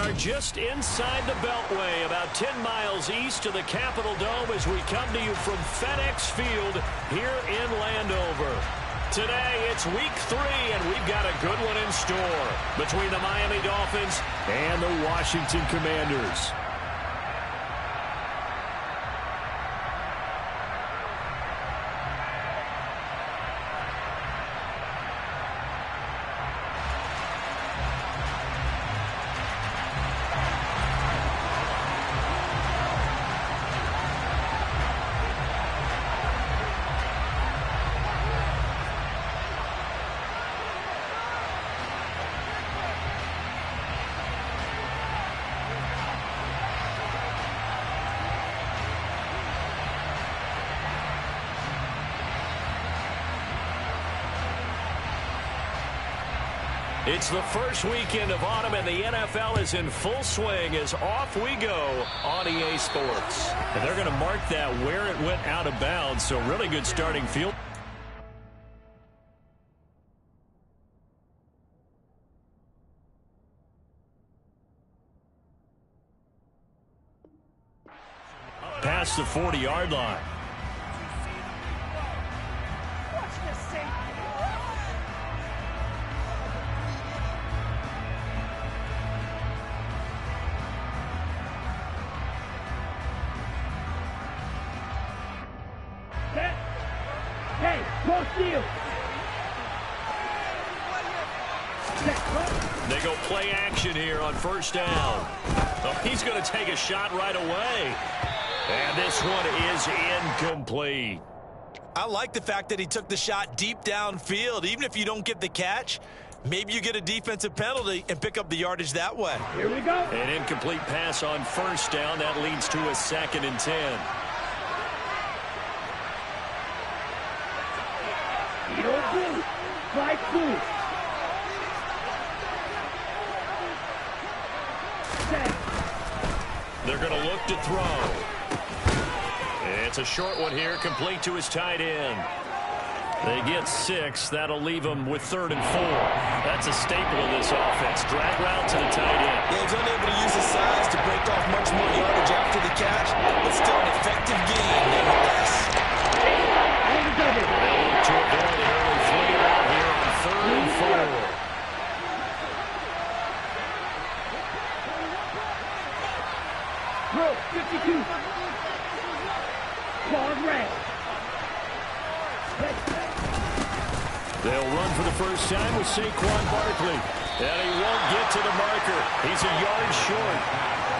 are just inside the Beltway, about 10 miles east of the Capitol Dome as we come to you from FedEx Field here in Landover. Today, it's week 3, and we've got a good one in store between the Miami Dolphins and the Washington Commanders. It's the first weekend of autumn, and the NFL is in full swing as off we go on EA Sports. And they're going to mark that where it went out of bounds, so really good starting field. Past the 40-yard line. They go play action here on first down. Oh, he's going to take a shot right away. And this one is incomplete. I like the fact that he took the shot deep downfield. Even if you don't get the catch, maybe you get a defensive penalty and pick up the yardage that way. Here we go. An incomplete pass on first down. That leads to a 2nd and 10. They're going to look to throw. It's a short one here, complete to his tight end. They get 6. That'll leave them with 3rd and 4. That's a staple of this offense. Drag route to the tight end. Yeah, he's unable to use his size to break off much more yardage after the catch, but still an effective gain nevertheless. They'll look to avoid an early 3-and-out here on 3rd and 4. Bro, 52. Claude Ray. They'll run for the first time with Saquon Barkley. And he won't get to the marker. He's a yard short.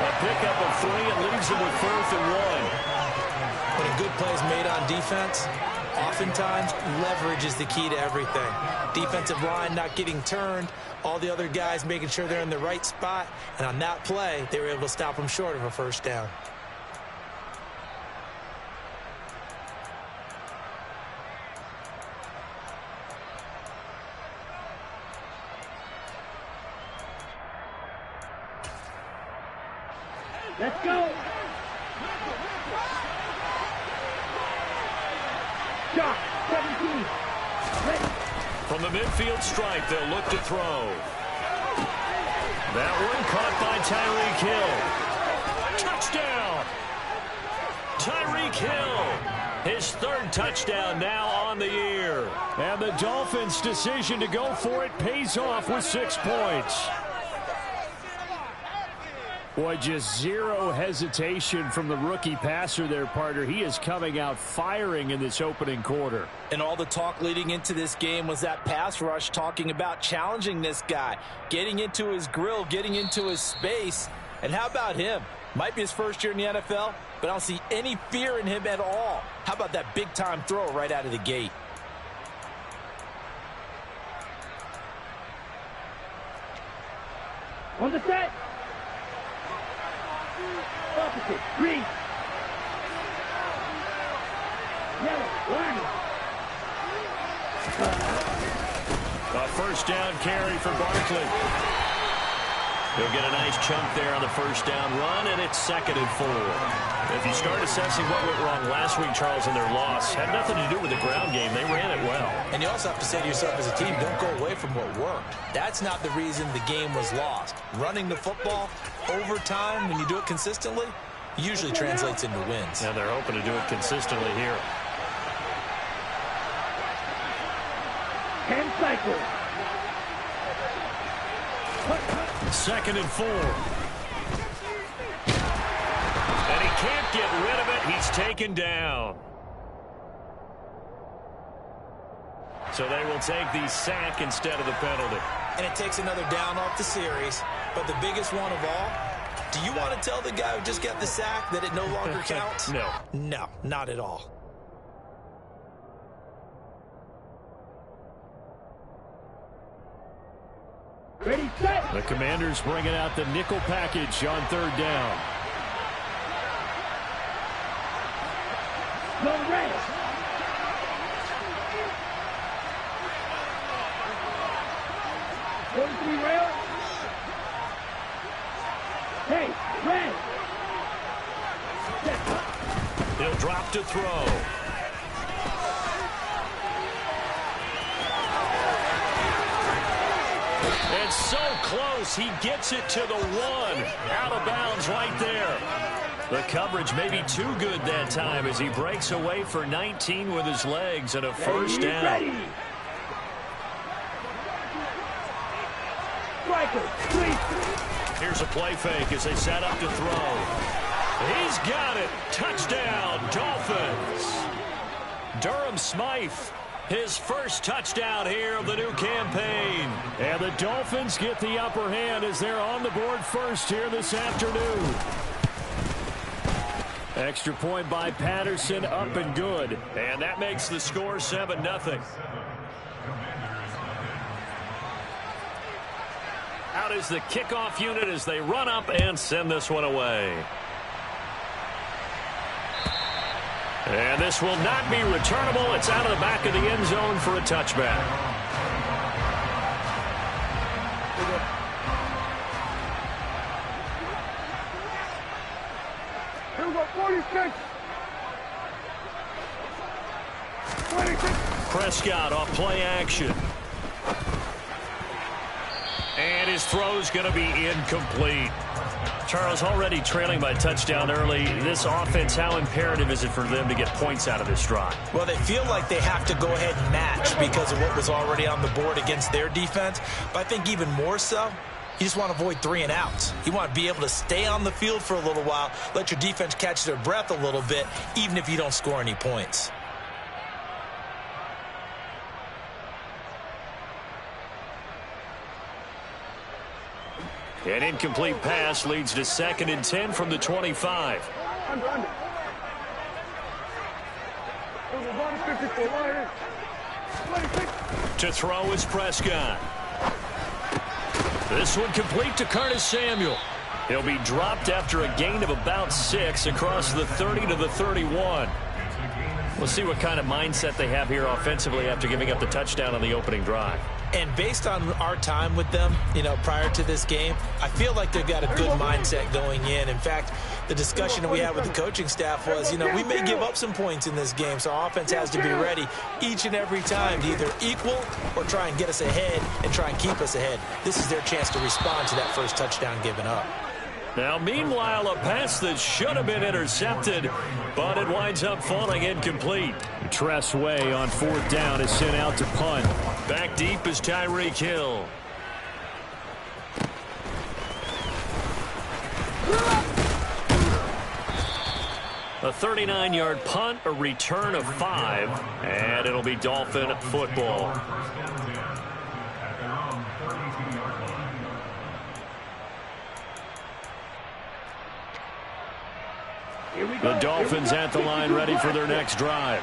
A pickup of 3 and leaves him with 4th and 1. When a good play is made on defense, oftentimes leverage is the key to everything. Defensive line not getting turned, all the other guys making sure they're in the right spot, and on that play, they were able to stop them short of a first down. Let's go. Shot, 17. From the midfield stripe, they'll look to throw. That one caught by Tyreek Hill. Touchdown! Tyreek Hill, his 3rd touchdown now on the year. And the Dolphins' decision to go for it pays off with 6 points. Boy, just zero hesitation from the rookie passer there, partner. He is coming out firing in this opening quarter. And all the talk leading into this game was that pass rush talking about challenging this guy, getting into his grill, getting into his space. And how about him? Might be his first year in the NFL, but I don't see any fear in him at all. How about that big-time throw right out of the gate? On the set. Opposite. Green. Yellow. Line. A first down carry for Barkley. He'll get a nice chunk there on the first down run, and it's 2nd and 4. If you start assessing what went wrong last week, Charles, in their loss, had nothing to do with the ground game. They ran it well. And you also have to say to yourself as a team, don't go away from what worked. That's not the reason the game was lost. Running the football over time, when you do it consistently, usually translates into wins. And they're hoping to do it consistently here. 10 cycles. 2nd and 4. And he can't get rid of it. He's taken down. So they will take the sack instead of the penalty. And it takes another down off the series. But the biggest one of all, do you want to tell the guy who just got the sack that it no longer counts? No. No, not at all. Ready, set. The Commanders bringing out the nickel package on 3rd down. No red. Going to be rail. Hey, red. Set. He'll drop to throw. And so close, he gets it to the 1. Out of bounds right there. The coverage may be too good that time as he breaks away for 19 with his legs and a first down. Ready. Striker, please. Here's a play fake as they set up to throw. He's got it. Touchdown, Dolphins. Durham Smythe, his first touchdown here of the new campaign. And the Dolphins get the upper hand as they're on the board first here this afternoon. Extra point by Patterson, up and good. And that makes the score 7-0. Out is the kickoff unit as they run up and send this one away. And this will not be returnable. It's out of the back of the end zone for a touchback. Here we go, 46. 26. Prescott off play action. And his throw's going to be incomplete. Charles, already trailing by touchdown early. This offense, how imperative is it for them to get points out of this drive? Well, they feel like they have to go ahead and match because of what was already on the board against their defense. But I think even more so, you just want to avoid 3 and outs. You want to be able to stay on the field for a little while, let your defense catch their breath a little bit, even if you don't score any points. An incomplete pass leads to 2nd and 10 from the 25. To throw is Prescott. This one complete to Curtis Samuel. He'll be dropped after a gain of about 6 across the 30 to the 31. We'll see what kind of mindset they have here offensively after giving up the touchdown on the opening drive. And based on our time with them, prior to this game, I feel like they've got a good mindset going in. In fact, the discussion that we had with the coaching staff was, we may give up some points in this game, so our offense has to be ready each and every time to either equal or try and get us ahead and try and keep us ahead. This is their chance to respond to that first touchdown given up. Now, meanwhile, a pass that should have been intercepted, but it winds up falling incomplete. Tress Way on 4th down is sent out to punt. Back deep is Tyreek Hill. A 39-yard punt, a return of 5, and it'll be Dolphin football. The Dolphins at the line ready for their next drive.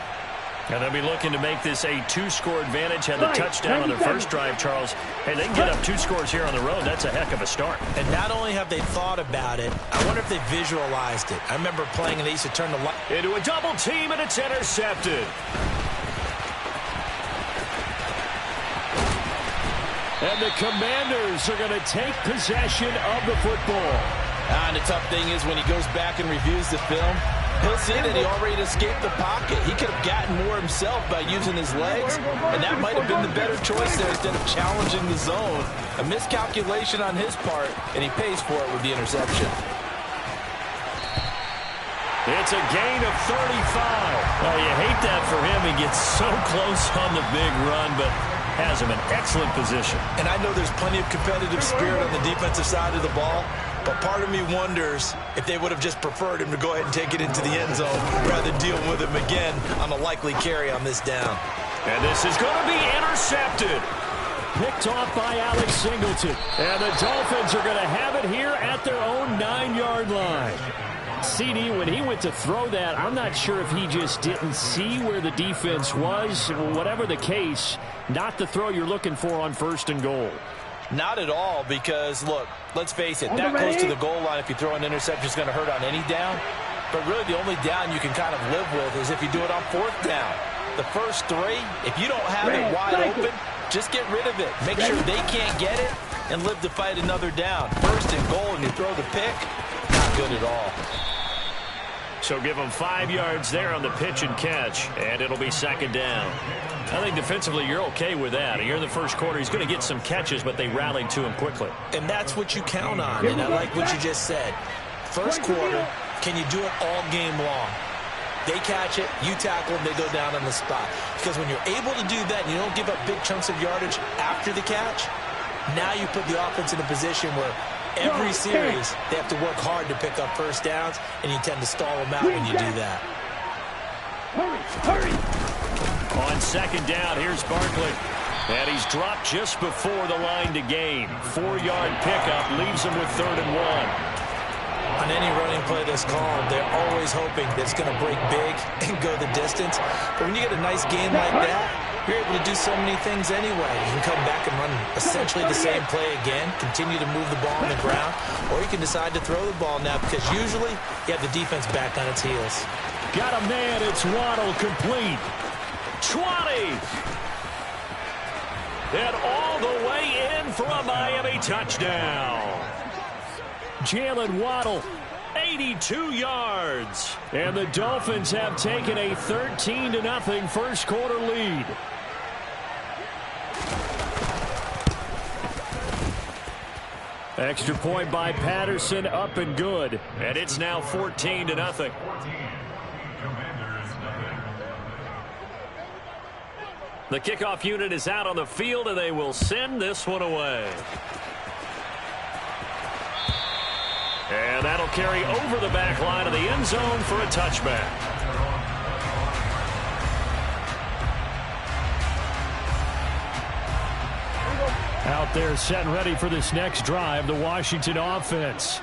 And they'll be looking to make this a 2-score advantage. Had the touchdown on their first drive, Charles. Hey, they can get up 2 scores here on the road. That's a heck of a start. And not only have they thought about it, I wonder if they visualized it. I remember playing and they used to turn the light into a double team, and it's intercepted. And the Commanders are going to take possession of the football. And the tough thing is when he goes back and reviews the film, he'll see that he already escaped the pocket. He could have gotten more himself by using his legs, and that might have been the better choice there instead of challenging the zone. A miscalculation on his part, and he pays for it with the interception. It's a gain of 35. Well, you hate that for him. He gets so close on the big run, but has him in excellent position. And I know there's plenty of competitive spirit on the defensive side of the ball, but part of me wonders if they would have just preferred him to go ahead and take it into the end zone rather than deal with him again on a likely carry on this down. And this is going to be intercepted. Picked off by Alex Singleton. And the Dolphins are going to have it here at their own 9-yard line. CD, when he went to throw that, I'm not sure if he just didn't see where the defense was. Whatever the case, not the throw you're looking for on 1st and goal. Not at all, because, look, let's face it, that close to the goal line, if you throw an interception, is going to hurt on any down. But really, the only down you can kind of live with is if you do it on 4th down. The first 3, if you don't have it wide open, just get rid of it. Make sure they can't get it and live to fight another down. 1st and goal, and you throw the pick, not good at all. So give him 5 yards there on the pitch and catch, and it'll be 2nd down. I think defensively you're okay with that. Here in the first quarter, he's going to get some catches, but they rallied to him quickly. And that's what you count on, and I like what you just said. First quarter, can you do it all game long? They catch it, you tackle them, they go down on the spot. Because when you're able to do that and you don't give up big chunks of yardage after the catch, now you put the offense in a position where every series they have to work hard to pick up 1st downs, and you tend to stall them out when you do that. Hurry! On 2nd down, here's Barkley. And he's dropped just before the line to gain. 4-yard pickup leaves him with 3rd and 1. On any running play that's called, they're always hoping that it's going to break big and go the distance. But when you get a nice gain like that, you're able to do so many things anyway. You can come back and run essentially the same play again, continue to move the ball on the ground, or you can decide to throw the ball now because usually you have the defense back on its heels. Got a man, it's Waddle, complete. 20! And all the way in for a Miami touchdown. Jalen Waddle, 82 yards. And the Dolphins have taken a 13-0 first quarter lead. Extra point by Patterson, up and good. And it's now 14-0. The kickoff unit is out on the field, and they will send this one away. And that'll carry over the back line of the end zone for a touchback. Out there set and ready for this next drive, the Washington offense.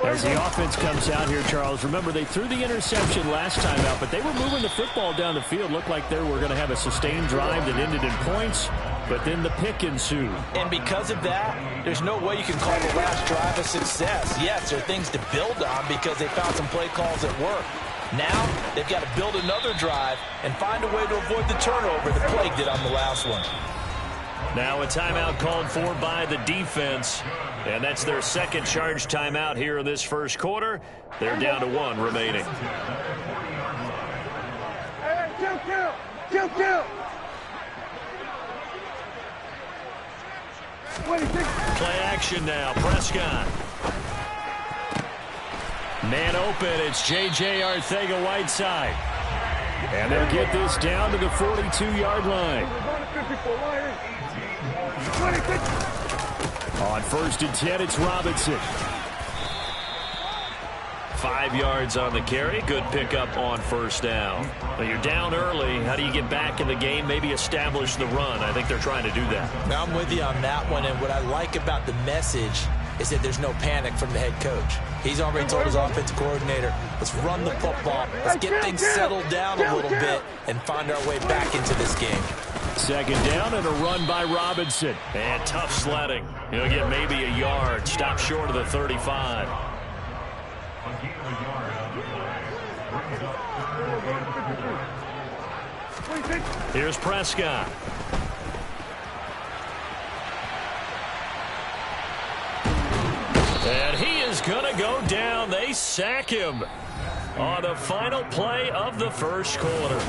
As the offense comes out here, Charles, remember they threw the interception last time out, but they were moving the football down the field. Looked like they were going to have a sustained drive that ended in points, but then the pick ensued. And because of that, there's no way you can call the last drive a success. Yes, there are things to build on because they found some play calls that work. Now, they've got to build another drive and find a way to avoid the turnover that plagued it on the last one. Now a timeout called for by the defense, and that's their 2nd charge timeout here in this first quarter. They're down to 1 remaining. Kill! Play action now, Prescott. Man open, it's J.J. Arcega-Whiteside. And they'll get this down to the 42-yard line. On 1st and 10, it's Robinson. 5 yards on the carry. Good pickup on 1st down. But you're down early. How do you get back in the game? Maybe establish the run. I think they're trying to do that. Now I'm with you on that one, and what I like about the message is that there's no panic from the head coach. He's already told his offensive coordinator, let's run the football, let's get things settled down a little bit and find our way back into this game. 2nd down and a run by Robinson. And tough sledding. He'll get maybe a yard. Stop short of the 35. Here's Prescott. going to go down. They sack him on the final play of the first quarter.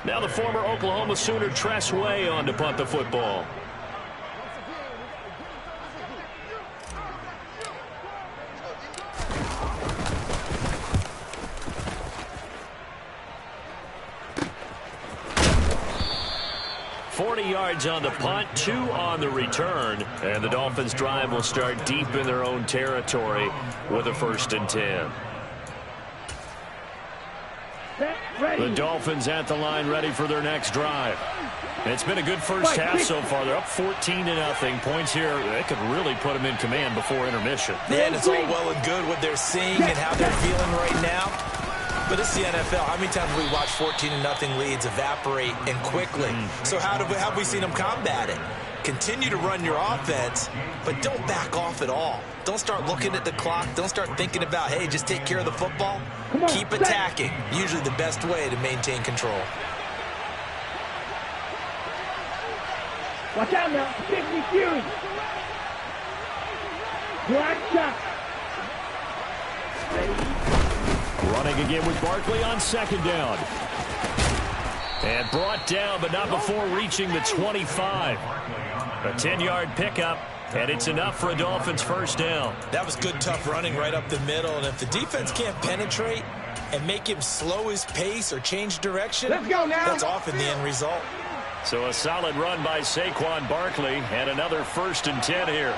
Now the former Oklahoma Sooner Tress Way on to punt the football. Yards on the punt, 2 on the return, and the Dolphins drive will start deep in their own territory with a 1st and 10. The Dolphins at the line ready for their next drive. It's been a good first half so far. They're up 14-0. Points here, they could really put them in command before intermission. Yeah, and it's all well and good what they're seeing and how they're feeling right now. But it's the NFL. How many times have we watched 14-0 leads evaporate and quickly? So how have we seen them combat it? Continue to run your offense, but don't back off at all. Don't start looking at the clock. Don't start thinking about, hey, just take care of the football. Keep attacking. Usually the best way to maintain control. Watch out now. 50 Fury. Black shot. Running again with Barkley on 2nd down. And brought down, but not before reaching the 25. A 10-yard pickup, and it's enough for a Dolphins 1st down. That was good, tough running right up the middle. And if the defense can't penetrate and make him slow his pace or change direction, let's go now. That's often the end result. So a solid run by Saquon Barkley, and another 1st and 10 here.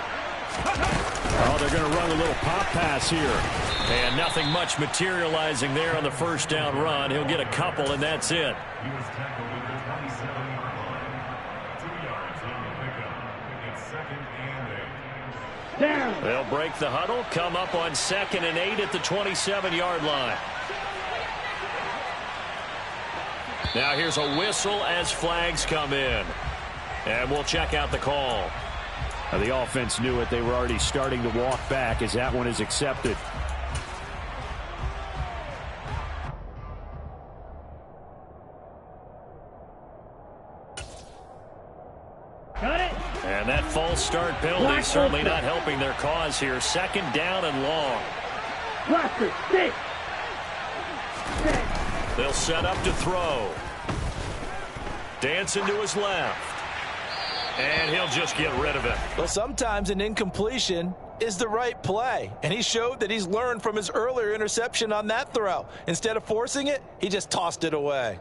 Oh, they're going to run a little pop pass here. And nothing much materializing there on the 1st down run. He'll get a couple, and that's it. They'll break the huddle, come up on 2nd and 8 at the 27-yard line. Now here's a whistle as flags come in. And we'll check out the call. The offense knew it. They were already starting to walk back as that one is accepted. Got it. And that false start penalty certainly not helping their cause here. 2nd down and long. Blaster, 6. They'll set up to throw. Dancing to his left. And he'll just get rid of it. Well, sometimes an incompletion is the right play. And he showed that he's learned from his earlier interception on that throw. Instead of forcing it, he just tossed it away.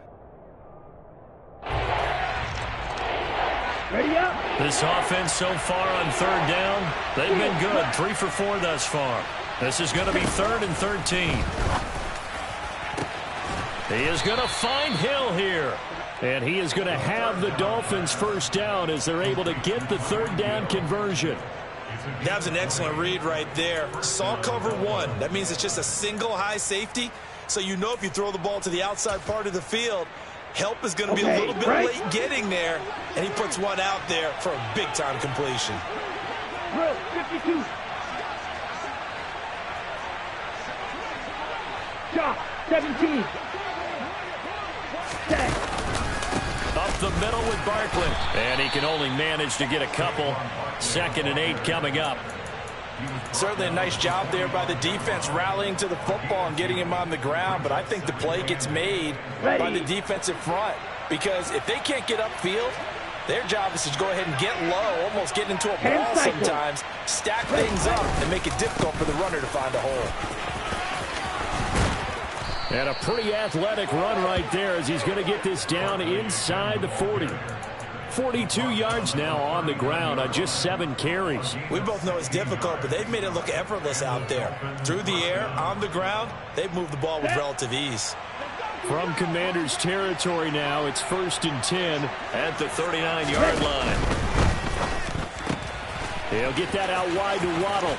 Ready up. This offense so far on 3rd down, they've been good. 3 for 4 thus far. This is going to be 3rd and 13. He is going to find Hill here. And he is going to have the Dolphins 1st down as they're able to get the 3rd down conversion. That was an excellent read right there. Saw cover 1. That means it's just a single high safety. So you know if you throw the ball to the outside part of the field, help is going to be a little bit late getting there. And he puts one out there for a big-time completion. 52. Shot, 17. Set. Up the middle with Barkley. And he can only manage to get a couple. 2nd and 8 coming up. Certainly a nice job there by the defense rallying to the football and getting him on the ground. But I think the play gets made by the defensive front. Because if they can't get upfield, their job is to go ahead and get low, almost get into a ball sometimes, stack things up, and make it difficult for the runner to find a hole. And a pretty athletic run right there as he's going to get this down inside the 40. 42 yards now on the ground on just 7 carries. We both know it's difficult, but they've made it look effortless out there. Through the air, on the ground, they've moved the ball with relative ease. From Commanders territory now, it's 1st and 10 at the 39-yard line. He'll get that out wide to Waddle.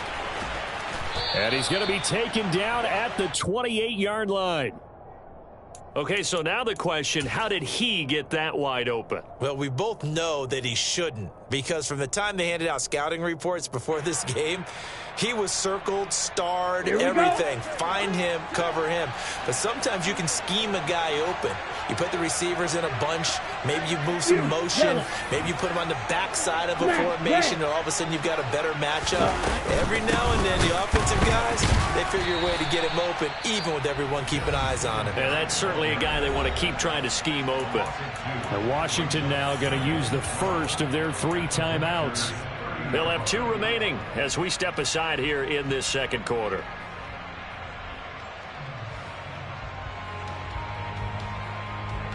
And he's going to be taken down at the 28-yard line. Okay, so now the question, how did he get that wide open? Well, we both know that he shouldn't, because from the time they handed out scouting reports before this game, he was circled, starred, everything. Find him, cover him. But sometimes you can scheme a guy open. You put the receivers in a bunch. Maybe you move some motion. Maybe you put them on the backside of a formation, and all of a sudden you've got a better matchup. Every now and then, the offensive guys, they figure a way to get him open, even with everyone keeping eyes on him. Yeah, that's certainly a guy they want to keep trying to scheme open. And Washington now going to use the first of their 3 timeouts. They'll have 2 remaining as we step aside here in this second quarter.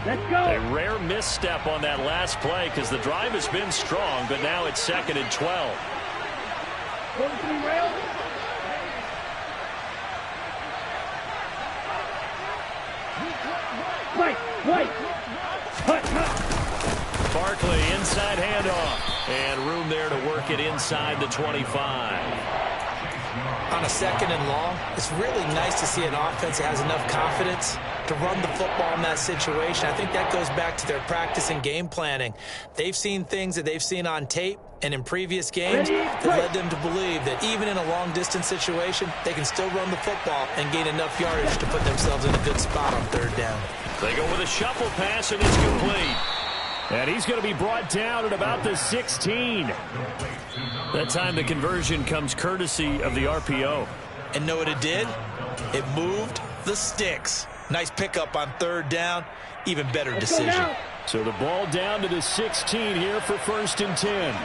Let's go. A rare misstep on that last play because the drive has been strong, but now it's 2nd and 12. Go to the rail. Right. Barkley inside handoff, and room there to work it inside the 25. On a 2nd and long, it's really nice to see an offense that has enough confidence to run the football in that situation. I think that goes back to their practice and game planning. They've seen things that they've seen on tape and in previous games that led them to believe that even in a long-distance situation, they can still run the football and gain enough yardage to put themselves in a good spot on 3rd down. They go with a shuffle pass, and it's complete. And he's going to be brought down at about the 16. That time the conversion comes courtesy of the RPO. And know what it did? It moved the sticks. Nice pickup on 3rd down. Even better decision. So the ball down to the 16 here for 1st and 10.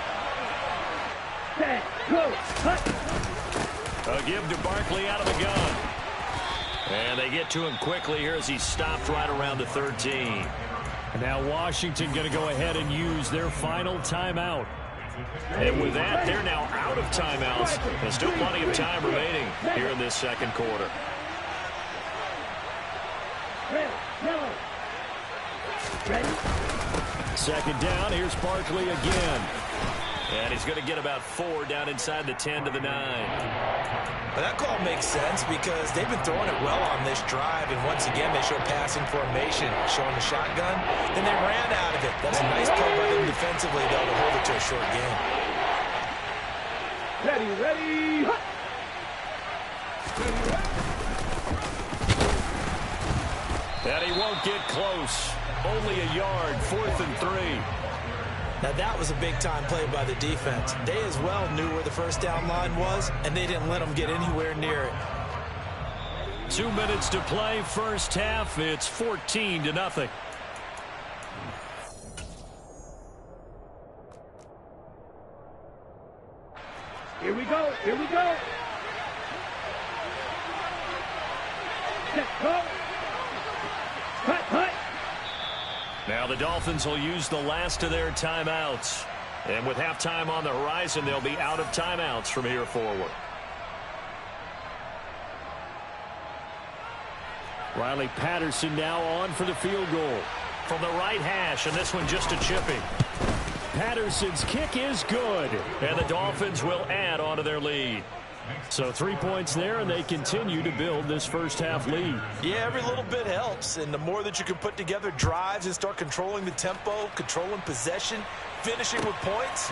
Set, go, cut. A give to Barkley out of the gun. And they get to him quickly here as he's stopped right around the 13. And now Washington going to go ahead and use their final timeout. And with that, they're now out of timeouts. There's still plenty of time remaining here in this second quarter. Ready? 2nd down. Here's Barkley again. And he's going to get about 4 down inside the 10 to the 9. But that call makes sense because they've been throwing it well on this drive, and once again they show passing formation, showing the shotgun. Then they ran out of it. That's a nice play by them defensively, though, to hold it to a short game. Ready. Hut. And he won't get close. Only a yard, 4th and 3. Now that was a big-time play by the defense. They as well knew where the 1st down line was, and they didn't let them get anywhere near it. 2 minutes to play, first half. It's 14-0. Here we go. Set, go. Cut. Now the Dolphins will use the last of their timeouts. And with halftime on the horizon, they'll be out of timeouts from here forward. Riley Patterson now on for the field goal. From the right hash, and this one just a chipping. Patterson's kick is good. And the Dolphins will add on to their lead. So 3 points there, and they continue to build this first half lead. Yeah, every little bit helps, and the more that you can put together drives and start controlling the tempo, controlling possession, finishing with points,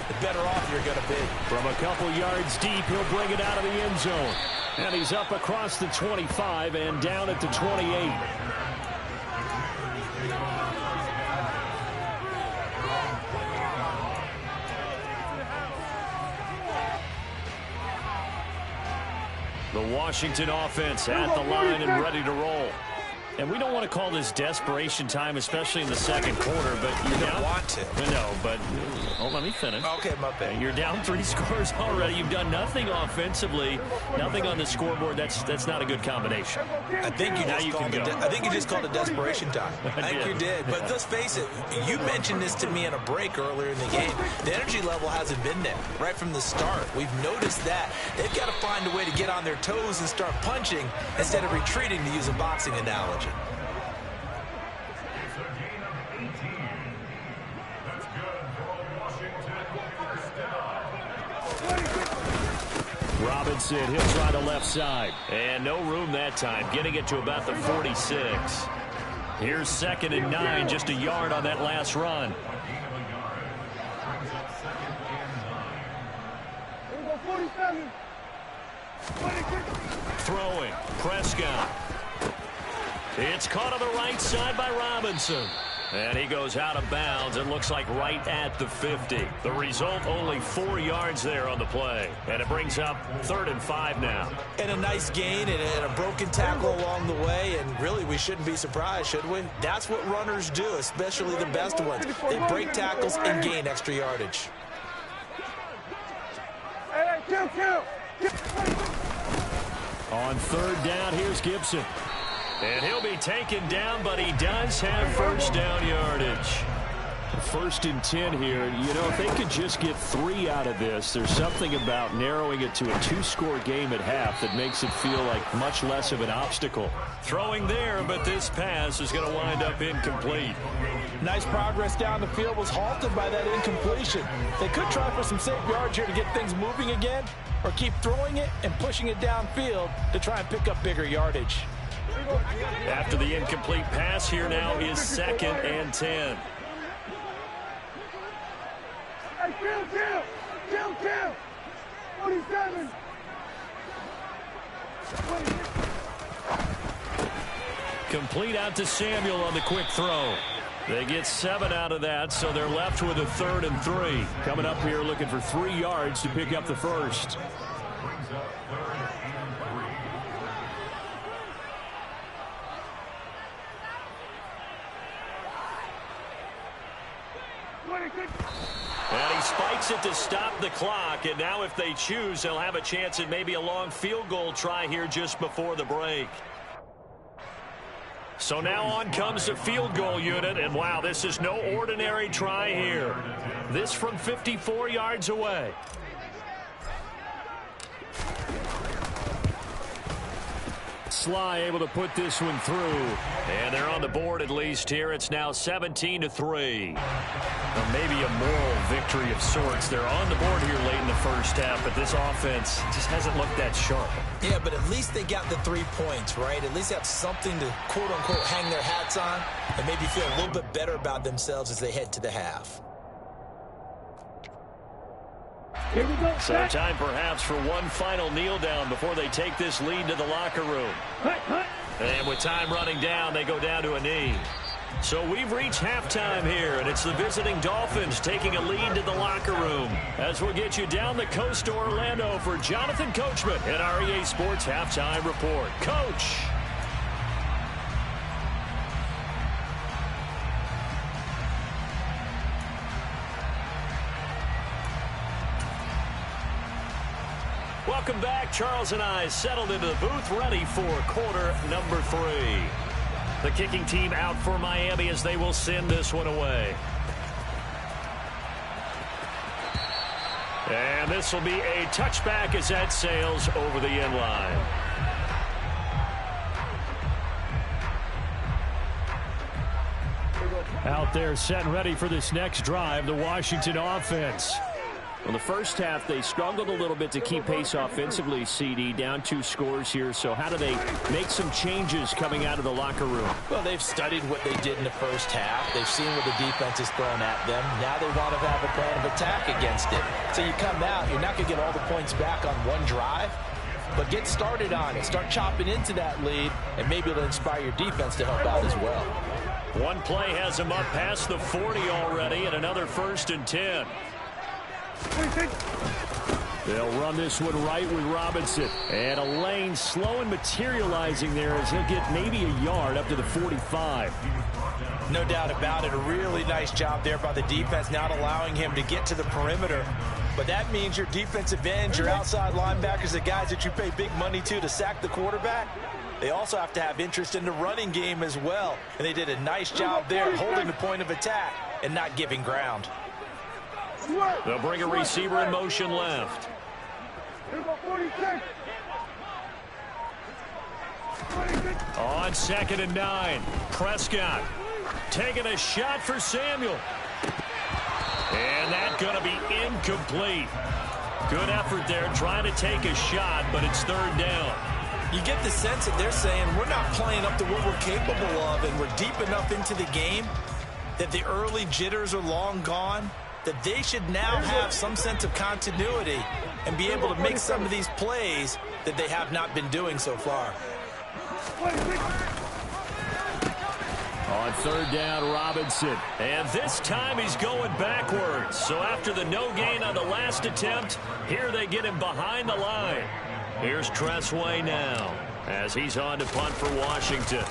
the better off you're going to be. From a couple yards deep, he'll bring it out of the end zone. And he's up across the 25 and down at the 28. The Washington offense at the line and ready to roll. And we don't want to call this desperation time, especially in the second quarter, but You don't want to. No, but let me finish. Okay, my bad. You're down 3 scores already. You've done nothing offensively, nothing on the scoreboard. That's not a good combination. I think you just called it desperation time. I think did. you did. But let's face it, you mentioned this to me in a break earlier in the game. The energy level hasn't been there right from the start. We've noticed that. They've got to find a way to get on their toes and start punching instead of retreating, to use a boxing analogy. Robinson, he'll try the left side. And no room that time, getting it to about the 46. Here's 2nd and 9, just a yard on that last run. Throwing. Prescott. It's caught on the right side by Robinson. And he goes out of bounds. It looks like right at the 50. The result, only 4 yards there on the play. And it brings up 3rd and 5 now. And a nice gain and a broken tackle along the way. And really, we shouldn't be surprised, should we? That's what runners do, especially the best ones. They break tackles and gain extra yardage. On 3rd down, here's Gibson. And he'll be taken down, but he does have first down yardage. 1st and 10 here. You know, if they could just get 3 out of this, there's something about narrowing it to a 2-score game at half that makes it feel like much less of an obstacle. Throwing there, but this pass is going to wind up incomplete. Nice progress down the field was halted by that incompletion. They could try for some safe yards here to get things moving again, or keep throwing it and pushing it downfield to try and pick up bigger yardage. After the incomplete pass, here now is 2nd and 10. Kill! 47! Complete out to Samuel on the quick throw. They get 7 out of that, so they're left with a 3rd and 3. Coming up here looking for 3 yards to pick up the first. And he spikes it to stop the clock, and now if they choose, they'll have a chance at maybe a long field goal try here just before the break. So now on comes the field goal unit, and wow, this is no ordinary try here. This from 54 yards away. Sly able to put this one through. And they're on the board at least here. It's now 17-3. Well, maybe a moral victory of sorts. They're on the board here late in the first half, but this offense just hasn't looked that sharp. Yeah, but at least they got the 3 points, right? At least they have something to, quote-unquote, hang their hats on and maybe feel a little bit better about themselves as they head to the half. Here we go. So time perhaps for one final kneel down before they take this lead to the locker room. And with time running down, they go down to a knee. So we've reached halftime here, and it's the visiting Dolphins taking a lead to the locker room. As we'll get you down the coast to Orlando for Jonathan Coachman in our EA Sports Halftime Report. Coach. Welcome back. Charles and I settled into the booth, ready for quarter number 3. The kicking team out for Miami as they will send this one away. And this will be a touchback as that sails over the end line. Out there set and ready for this next drive, the Washington offense. Well, the first half, they struggled a little bit to keep pace offensively, CD, down 2 scores here. So how do they make some changes coming out of the locker room? Well, they've studied what they did in the first half. They've seen what the defense has thrown at them. Now they want to have a plan of attack against it. So you come out, you're not going to get all the points back on one drive, but get started on it. Start chopping into that lead, and maybe it'll inspire your defense to help out as well. One play has them up past the 40 already, and another 1st and 10. They'll run this one right with Robinson. And a lane slow and materializing there as he'll get maybe a yard up to the 45. No doubt about it. A really nice job there by the defense, not allowing him to get to the perimeter. But that means your defensive ends, your outside linebackers, the guys that you pay big money to sack the quarterback, they also have to have interest in the running game as well. And they did a nice job there holding the point of attack and not giving ground. They'll bring a receiver in motion left. On 2nd and 9, Prescott taking a shot for Samuel. And that's going to be incomplete. Good effort there trying to take a shot, but it's 3rd down. You get the sense that they're saying we're not playing up to what we're capable of, and we're deep enough into the game that the early jitters are long gone, that they should now have some sense of continuity and be able to make some of these plays that they have not been doing so far. On third down, Robinson. And this time he's going backwards. So after the no gain on the last attempt, here they get him behind the line. Here's Tressway now as he's on to punt for Washington.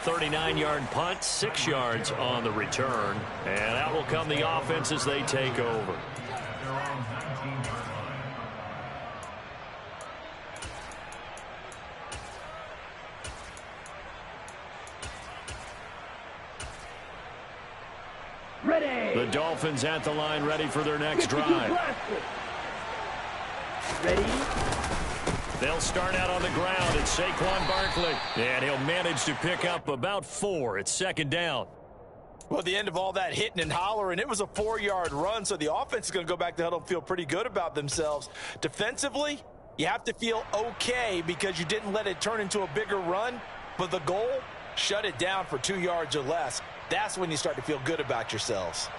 39-yard punt, 6 yards on the return. And out will come the offense as they take over. Ready. The Dolphins at the line, ready for their next drive. Ready. They'll start out on the ground. It's Saquon Barkley. And he'll manage to pick up about 4. It's second down. Well, the end of all that hitting and hollering, it was a 4-yard run, so the offense is going to go back to huddle and feel pretty good about themselves. Defensively, you have to feel okay because you didn't let it turn into a bigger run, but the goal, shut it down for 2 yards or less. That's when you start to feel good about yourselves.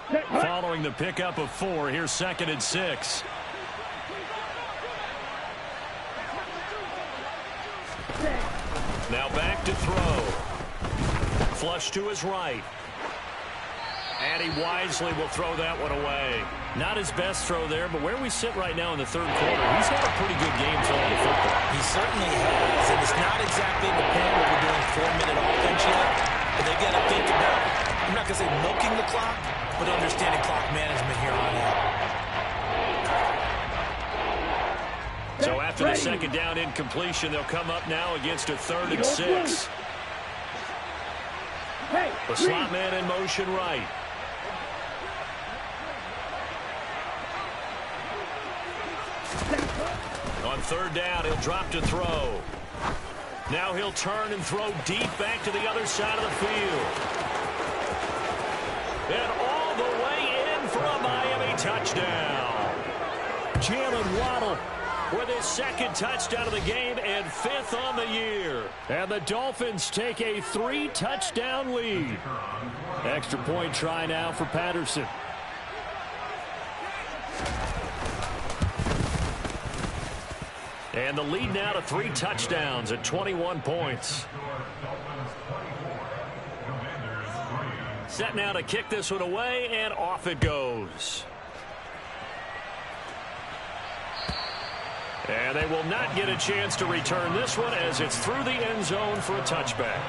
Following the pickup of 4, here's second and 6. Now back to throw. Flush to his right. And he wisely will throw that one away. Not his best throw there, but where we sit right now in the third quarter, he's had a pretty good game throwing the football. He certainly has, and it's not exactly the point where we're doing 4-minute offense yet. But they've got to think about, I'm not going to say milking the clock, but understanding clock management here on out. So after the second down incompletion, they'll come up now against a 3rd and 6. The slot man in motion right. On third down, he'll drop to throw. Now he'll turn and throw deep back to the other side of the field. And all the way in for a Miami touchdown. Jalen Waddle with his 2nd touchdown of the game and 5th on the year. And the Dolphins take a 3-touchdown lead. Extra point try now for Patterson. And the lead now to 3 touchdowns at 21 points. Set now to kick this one away, and off it goes. And they will not get a chance to return this one as it's through the end zone for a touchback.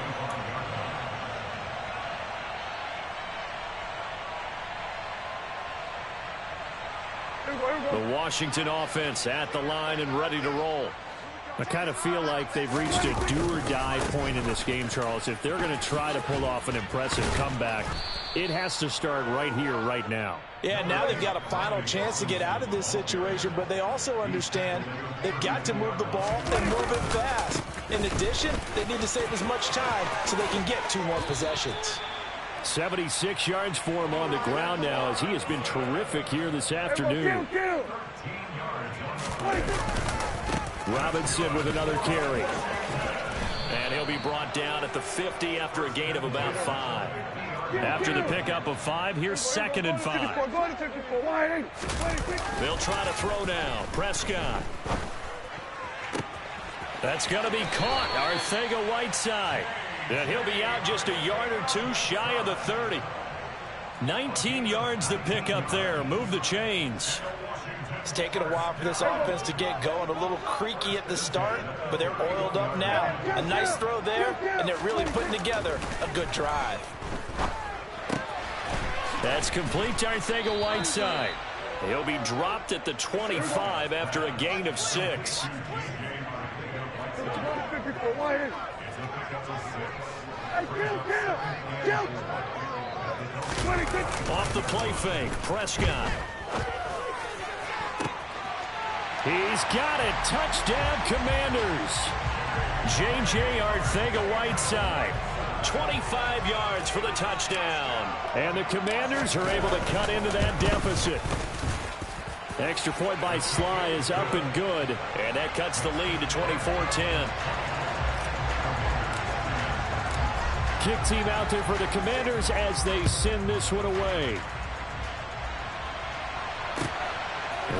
The Washington offense at the line and ready to roll. I kind of feel like they've reached a do-or-die point in this game, Charles. If they're going to try to pull off an impressive comeback, it has to start right here, right now. Yeah, now they've got a final chance to get out of this situation, but they also understand they've got to move the ball and move it fast. In addition, they need to save as much time so they can get 2 more possessions. 76 yards for him on the ground now as he has been terrific here this afternoon. Robinson with another carry. And he'll be brought down at the 50 after a gain of about 5. After the pickup of 5, here's 2nd and 5. They'll try to throw now. Prescott. That's going to be caught. Arcega-Whiteside. And he'll be out just a yard or 2 shy of the 30. 19 yards to pick up there. Move the chains. It's taken a while for this offense to get going. A little creaky at the start, but they're oiled up now. A nice throw there, and they're really putting together a good drive. That's complete to Arcega-Whiteside. He'll be dropped at the 25 after a gain of 6. Off the play fake, Prescott. He's got it. Touchdown, Commanders. J.J. Arcega-Whiteside. 25 yards for the touchdown. And the Commanders are able to cut into that deficit. Extra point by Sly is up and good. And that cuts the lead to 24-10. Kick team out there for the Commanders as they send this one away.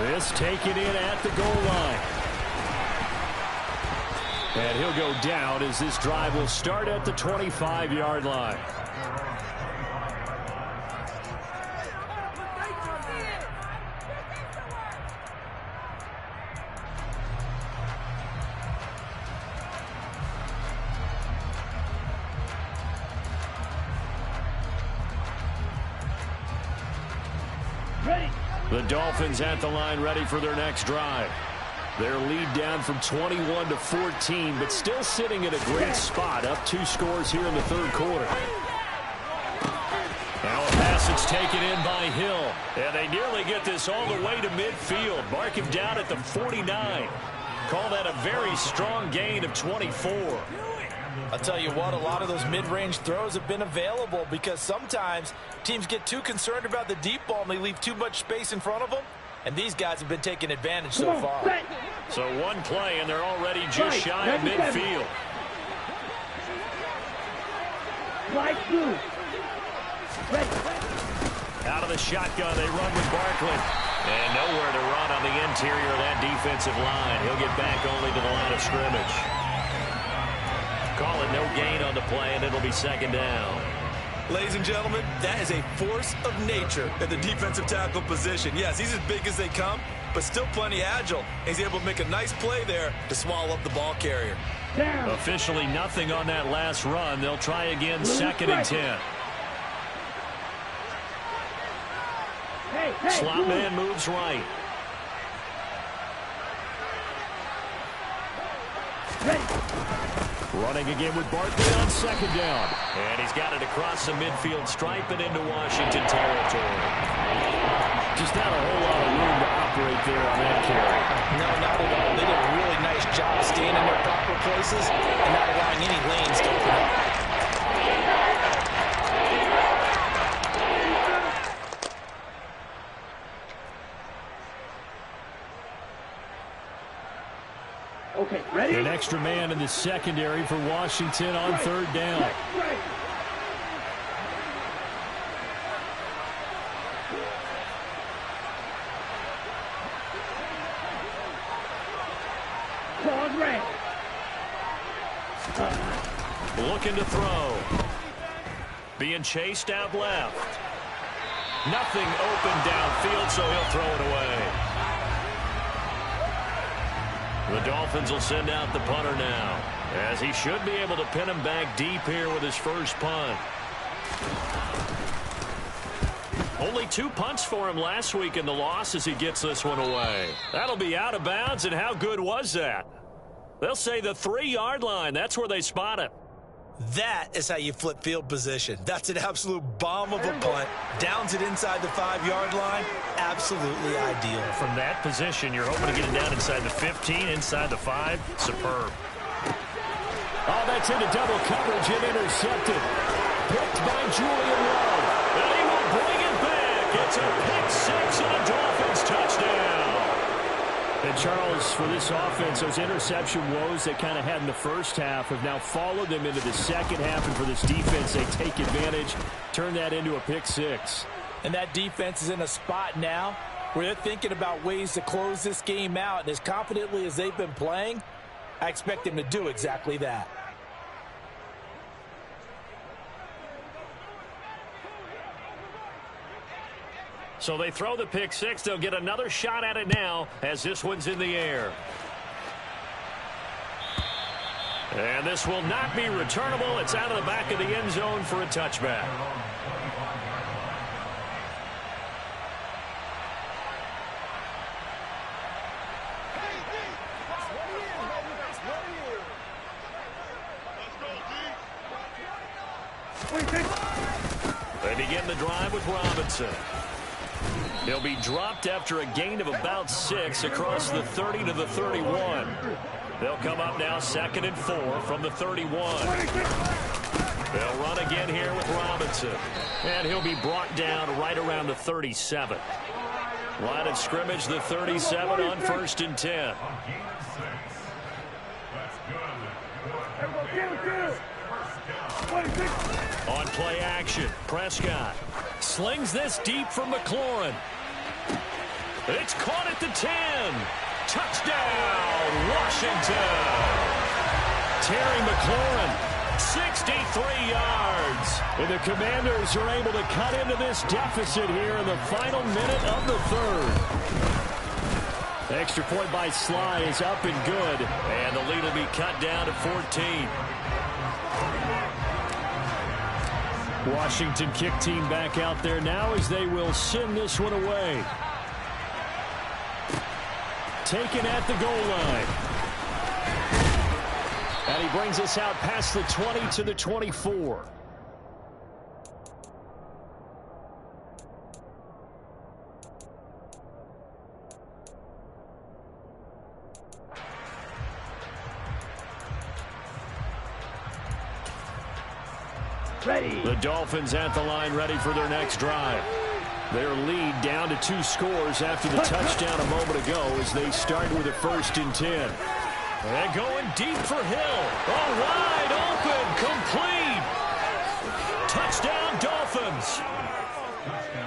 This taken in at the goal line. And he'll go down as this drive will start at the 25-yard line. The Dolphins at the line ready for their next drive. Their lead down from 21 to 14, but still sitting in a great spot, up 2 scores here in the third quarter. Now a pass that's taken in by Hill. And they nearly get this all the way to midfield. Mark him down at the 49. Call that a very strong gain of 24. I'll tell you what, a lot of those mid-range throws have been available because sometimes teams get too concerned about the deep ball and they leave too much space in front of them. And these guys have been taking advantage so far. So one play, and they're already just shy of midfield. Out of the shotgun, they run with Barkley. And nowhere to run on the interior of that defensive line. He'll get back only to the line of scrimmage. Call it no gain on the play, and it'll be second down. Ladies and gentlemen, that is a force of nature at the defensive tackle position. Yes, he's as big as they come, but still plenty agile. He's able to make a nice play there to swallow up the ball carrier. Down. Officially nothing on that last run. They'll try again, second and 10. Slot man moves right. Running again with Barkley on second down. And he's got it across the midfield stripe and into Washington territory. Just not a whole lot of room to operate there on that carry. No, not at all. They did a really nice job staying in their proper places and not allowing any lanes to open up. Okay, ready? An extra man in the secondary for Washington on third down. Looking to throw. Being chased out left. Nothing open downfield, so he'll throw it away. The Dolphins will send out the punter now, as he should be able to pin him back deep here with his first punt. Only 2 punts for him last week in the loss as he gets this one away. That'll be out of bounds, and how good was that? They'll say the 3-yard line. That's where they spot it. That is how you flip field position. That's an absolute bomb of a punt. Downs it inside the 5-yard line. Absolutely ideal. From that position, you're hoping to get it down inside the 15, inside the 5. Superb. Oh, that's into double coverage and intercepted. Picked by Julian Love. And he will bring it back. It's a pick 6 and a Dolphins touchdown. And Charles, for this offense, those interception woes they kind of had in the first half have now followed them into the second half. And for this defense, they take advantage, turn that into a pick 6. And that defense is in a spot now where they're thinking about ways to close this game out. And as confidently as they've been playing, I expect them to do exactly that. So they throw the pick 6. They'll get another shot at it now as this one's in the air. And this will not be returnable. It's out of the back of the end zone for a touchback. They begin the drive with Robinson. He'll be dropped after a gain of about 6 across the 30 to the 31. They'll come up now 2nd and 4 from the 31. They'll run again here with Robinson. And he'll be brought down right around the 37. Line of scrimmage, the 37 on 1st and 10. On play action, Prescott slings this deep from McLaurin. It's caught at the 10. Touchdown, Washington. Terry McLaurin, 63 yards. And the Commanders are able to cut into this deficit here in the final minute of the third. The extra point by Sly is up and good. And the lead will be cut down to 14. Washington kick team back out there now as they will send this one away. Taken at the goal line. And he brings us out past the 20 to the 24. Ready. The Dolphins at the line, ready for their next drive. Their lead down to 2 scores after the touchdown a moment ago as they start with a 1st and 10. And going deep for Hill. All wide open, complete. Touchdown Dolphins.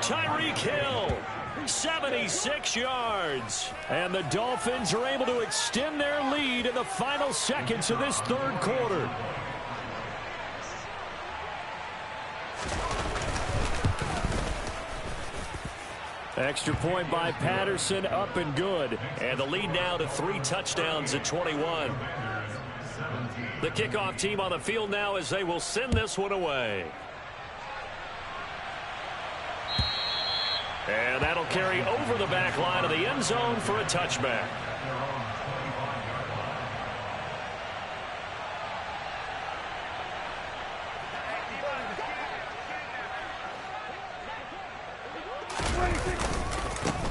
Tyreek Hill, 76 yards. And the Dolphins are able to extend their lead in the final seconds of this third quarter. Extra point by Patterson, up and good. And the lead now to 3 touchdowns at 21. The kickoff team on the field now as they will send this one away. And that'll carry over the back line of the end zone for a touchback.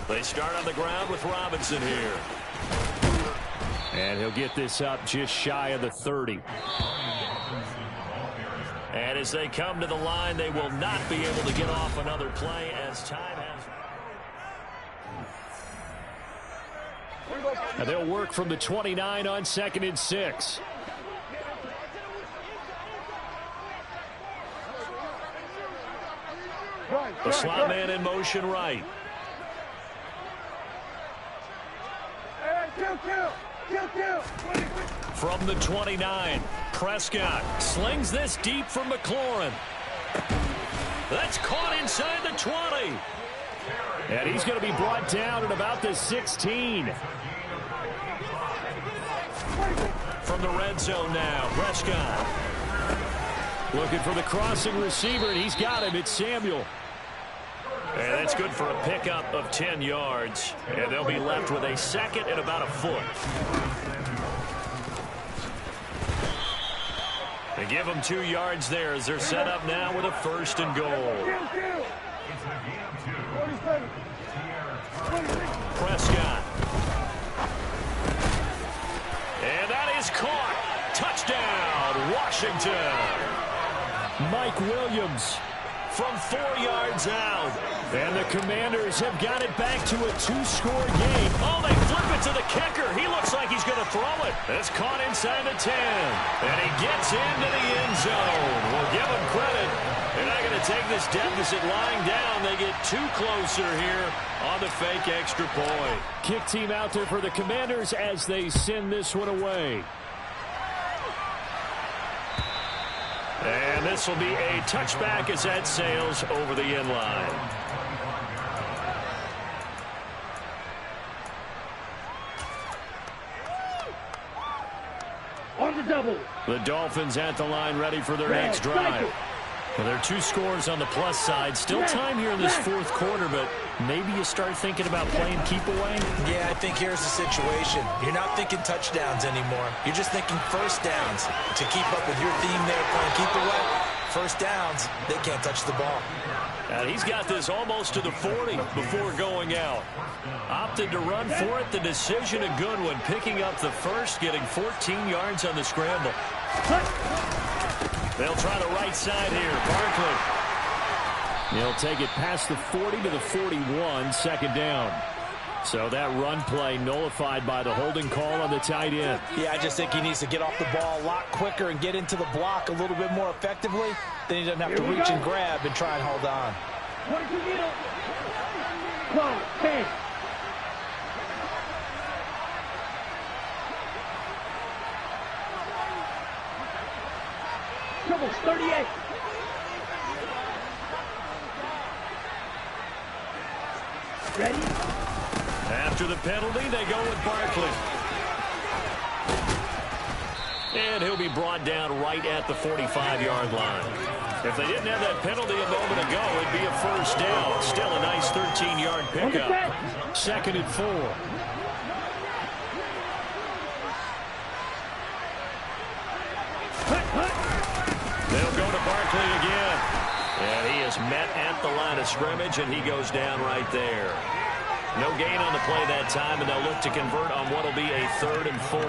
They start on the ground with Robinson here. And he'll get this up just shy of the 30. And as they come to the line, they will not be able to get off another play as time has. And they'll work from the 29 on 2nd and 6. The slot man in motion right. From the 29, Prescott slings this deep from McLaurin. That's caught inside the 20. And he's going to be brought down at about the 16. From the red zone now, Prescott looking for the crossing receiver, and he's got him. It's Samuel. And that's good for a pickup of 10 yards. And they'll be left with a 2nd and about a foot. They give them 2 yards there as they're set up now with a 1st and goal. Prescott. And that is caught. Touchdown, Washington. Mike Williams from 4 yards out. And the Commanders have got it back to a 2-score game. Oh, they flip it to the kicker. He looks like he's going to throw it. It's caught inside the 10. And he gets into the end zone. We'll give him credit. They're not going to take this deficit lying down. They get 2 closer here on the fake extra point. Kick team out there for the Commanders as they send this one away. And this will be a touchback as that sails over the end line. On the double. The Dolphins at the line ready for their next drive. Well, there are 2 scores on the plus side. Still time here in this 4th quarter, but maybe you start thinking about playing keep away? Yeah, I think here's the situation. You're not thinking touchdowns anymore. You're just thinking 1st downs. To keep up with your theme there, playing keep away, 1st downs, they can't touch the ball. And he's got this almost to the 40 before going out. Opted to run for it. The decision a good one. Picking up the 1st, getting 14 yards on the scramble. They'll try the right side here. Barkley. He'll take it past the 40 to the 41. 2nd down. So that run play nullified by the holding call on the tight end. Yeah, I just think he needs to get off the ball a lot quicker and get into the block a little bit more effectively. Then he doesn't have to reach and grab and try and hold on. 12, 10. Troubles, 38. Ready? After the penalty, they go with Barkley. And he'll be brought down right at the 45-yard line. If they didn't have that penalty a moment ago, it'd be a first down. Still a nice 13-yard pickup. 2nd and 4. They'll go to Barkley again. And he is met at the line of scrimmage, and he goes down right there. No gain on the play that time, and they'll look to convert on what will be a 3rd and 4.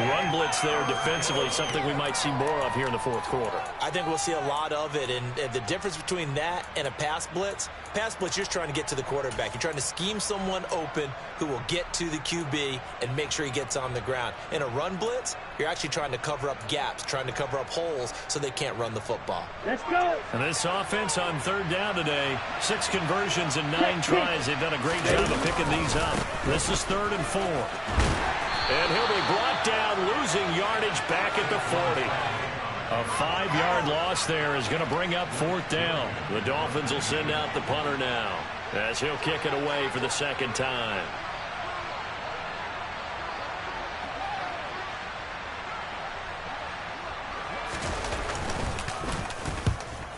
Run blitz there defensively, something we might see more of here in the 4th quarter. I think we'll see a lot of it, and the difference between that and a pass blitz, you're just trying to get to the quarterback. You're trying to scheme someone open who will get to the QB and make sure he gets on the ground. In a run blitz, you're actually trying to cover up gaps, trying to cover up holes so they can't run the football. Let's go. And this offense on 3rd down today, 6 conversions and 9 tries. They've done a great job of picking these up. This is 3rd and 4. And he'll be brought down, losing yardage back at the 40. A 5-yard loss there is going to bring up 4th down. The Dolphins will send out the punter now as he'll kick it away for the 2nd time.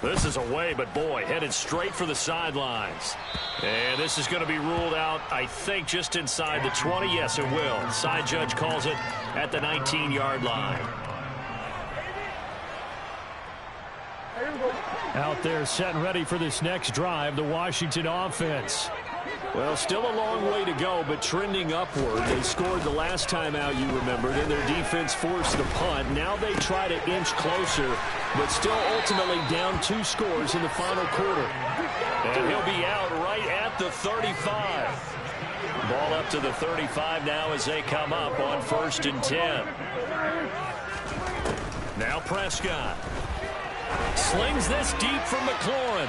This is away, but boy, headed straight for the sidelines. And this is going to be ruled out, I think, just inside the 20. Yes, it will. Side judge calls it at the 19-yard line. Out there set and ready for this next drive, the Washington offense. Well, still a long way to go, but trending upward. They scored the last time out, you remember. Then their defense forced the punt. Now they try to inch closer, but still ultimately down 2 scores in the final quarter. And he'll be out right at the 35. Ball up to the 35 now as they come up on 1st and 10. Now Prescott. Slings this deep from McLaurin.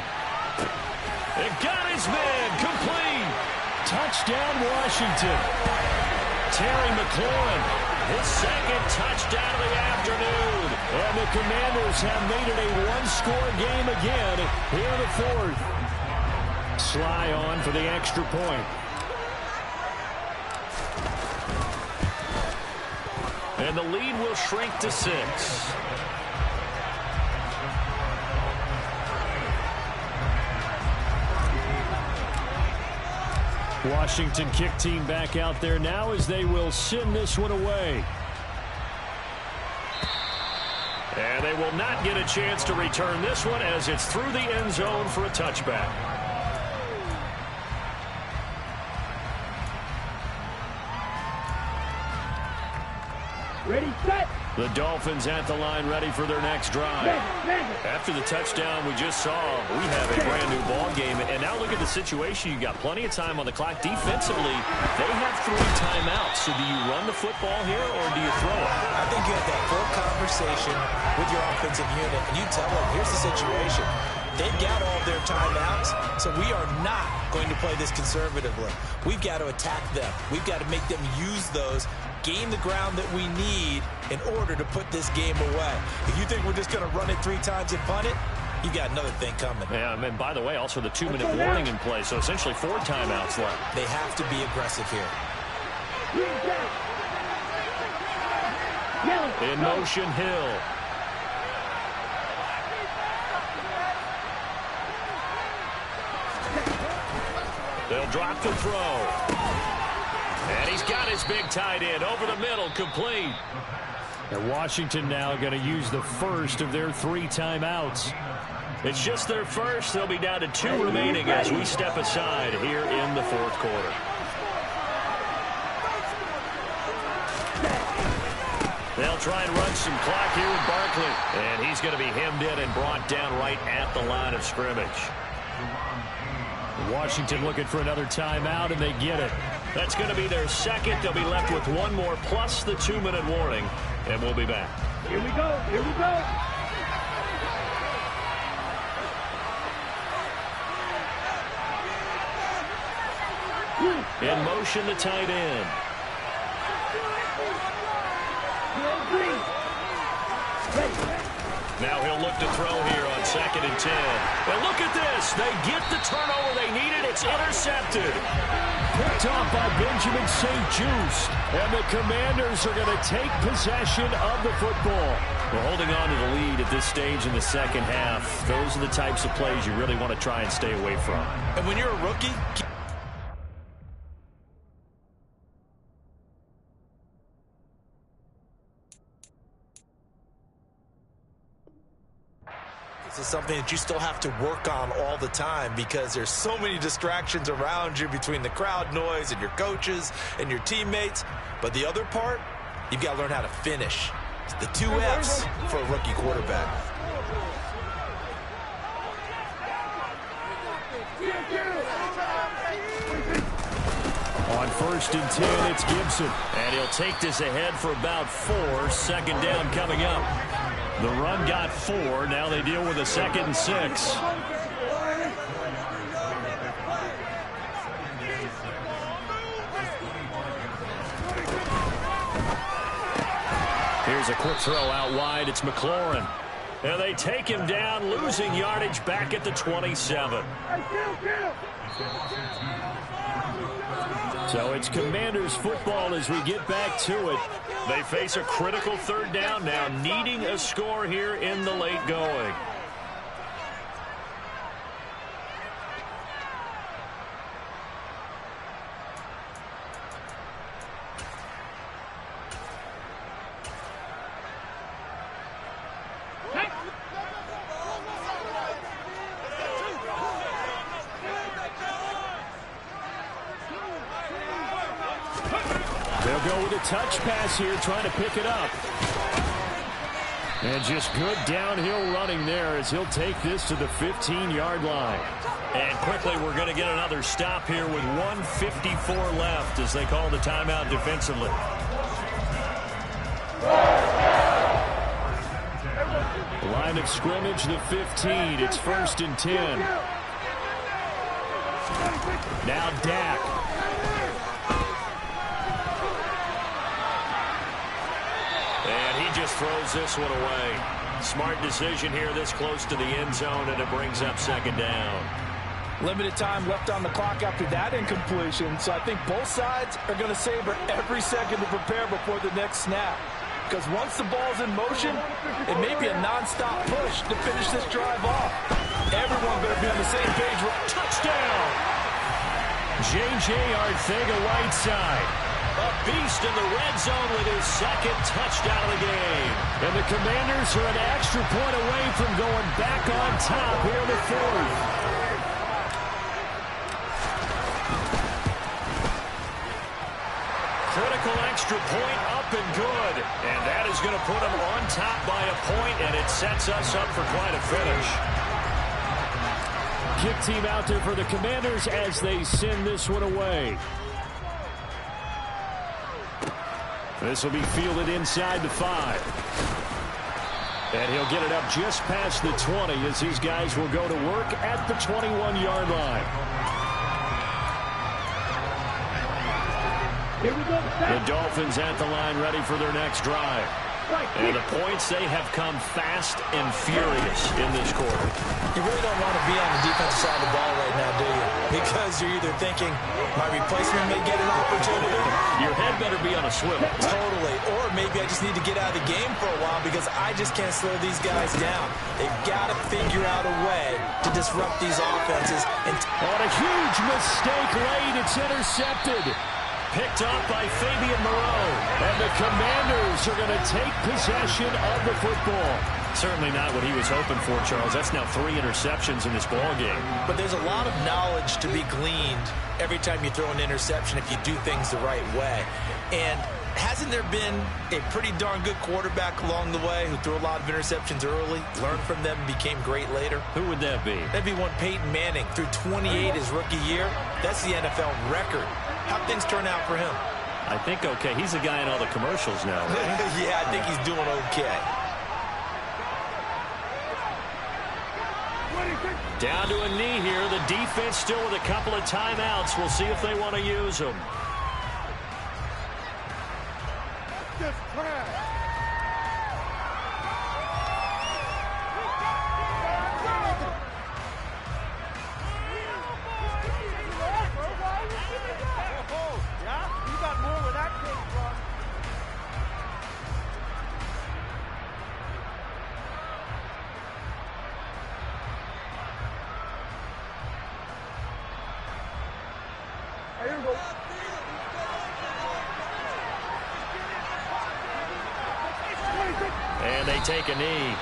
It got his man complete. Touchdown, Washington. Terry McLaurin, his 2nd touchdown of the afternoon. And the Commanders have made it a 1-score game again here in the 4th. Sly on for the extra point. And the lead will shrink to 6. Washington kick team back out there now as they will send this one away. And they will not get a chance to return this one as it's through the end zone for a touchback. Ready, set. The Dolphins at the line ready for their next drive. After the touchdown we just saw, we have a brand new ball game. And now look at the situation. You got plenty of time on the clock. Defensively, they have 3 timeouts. So do you run the football here or do you throw it? I think you have that full conversation with your offensive unit, and you tell them, here's the situation. They've got all their timeouts, so we are not going to play this conservatively. We've got to attack them. We've got to make them use those, gain the ground that we need in order to put this game away. If you think we're just going to run it 3 times and punt it, you got another thing coming. Yeah, and then, by the way, also the 2-minute warning in play, so essentially 4 timeouts left. They have to be aggressive here. In motion, Hill. They'll drop the throw. And he's got his big tight end over the middle, complete. And Washington now going to use the first of their 3 timeouts. It's just their first. They'll be down to 2 remaining as we step aside here in the 4th quarter. They'll try and run some clock here with Barkley. And he's going to be hemmed in and brought down right at the line of scrimmage. Washington looking for another timeout, and they get it. That's going to be their second. They'll be left with one more plus the 2-minute warning, and we'll be back. Here we go. Here we go. In motion, the tight end. Now he'll look to throw here on 2nd and 10. And look at this. They get the turnover they needed. It's intercepted. Picked off by Benjamin St-Juste. And the Commanders are going to take possession of the football. We're holding on to the lead at this stage in the second half. Those are the types of plays you really want to try and stay away from. And when you're a rookie... This is something that you still have to work on all the time because there's so many distractions around you between the crowd noise and your coaches and your teammates. But the other part, you've got to learn how to finish. It's the 2 F's for a rookie quarterback. On 1st and 10, it's Gibson. And he'll take this ahead for about 4. 2nd down coming up. The run got 4. Now they deal with a 2nd and 6. Here's a quick throw out wide. It's McLaurin. And they take him down, losing yardage back at the 27. So it's Commanders football as we get back to it. They face a critical 3rd down now, needing a score here in the late going. They'll go with a touch pass here, trying to pick it up. And just good downhill running there as he'll take this to the 15-yard line. And quickly, we're going to get another stop here with 1:54 left as they call the timeout defensively. Line of scrimmage, the 15. It's 1st and 10. Now Dak. Just throws this one away. Smart decision here this close to the end zone, and it brings up 2nd down. Limited time left on the clock after that incompletion, so I think both sides are going to savor every second to prepare before the next snap. Because once the ball's in motion, it may be a non-stop push to finish this drive off. Everyone better be on the same page. Touchdown! J.J. Arcega-Whiteside. A beast in the red zone with his 2nd touchdown of the game. And the Commanders are an extra point away from going back on top here in the 4th. Critical extra point up and good. And that is going to put them on top by a point, and it sets us up for quite a finish. Kick team out there for the Commanders as they send this one away. This will be fielded inside the 5. And he'll get it up just past the 20 as these guys will go to work at the 21-yard line. Here we go. The Dolphins at the line ready for their next drive. And the points, they have come fast and furious in this quarter. You really don't want to be on the defensive side of the ball right now, do you? Because you're either thinking, my replacement may get an opportunity. Your head better be on a swivel. Totally. Or maybe I just need to get out of the game for a while because I just can't slow these guys down. They've got to figure out a way to disrupt these offenses. And on a huge mistake late, it's intercepted. Picked up by Fabian Moreau. And the Commanders are going to take possession of the football. Certainly not what he was hoping for, Charles. That's now 3 interceptions in this ball game. But there's a lot of knowledge to be gleaned every time you throw an interception if you do things the right way. And hasn't there been a pretty darn good quarterback along the way who threw a lot of interceptions early, learned from them, and became great later? Who would that be? That'd be one Peyton Manning. Threw 28 his rookie year. That's the NFL record. How'd things turn out for him? I think okay. He's the guy in all the commercials now, right? Yeah, I think he's doing okay. Down to a knee here. The defense still with a couple of timeouts. We'll see if they want to use them. And they take a knee.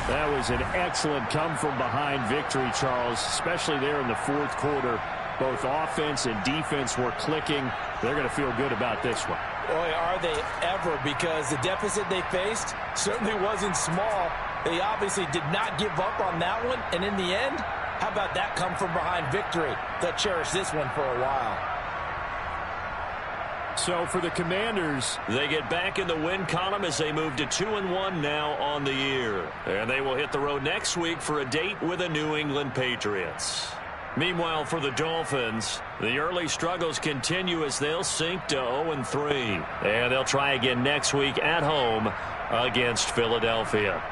That was an excellent come-from-behind victory, Charles, especially there in the fourth quarter. Both offense and defense were clicking. They're going to feel good about this one. Boy, are they ever, because the deficit they faced certainly wasn't small. They obviously did not give up on that one, and in the end, how about that come-from-behind victory? They'll cherish this one for a while. So for the Commanders, they get back in the win column as they move to 2-1 now on the year. And they will hit the road next week for a date with the New England Patriots. Meanwhile, for the Dolphins, the early struggles continue as they'll sink to 0-3. And they'll try again next week at home against Philadelphia.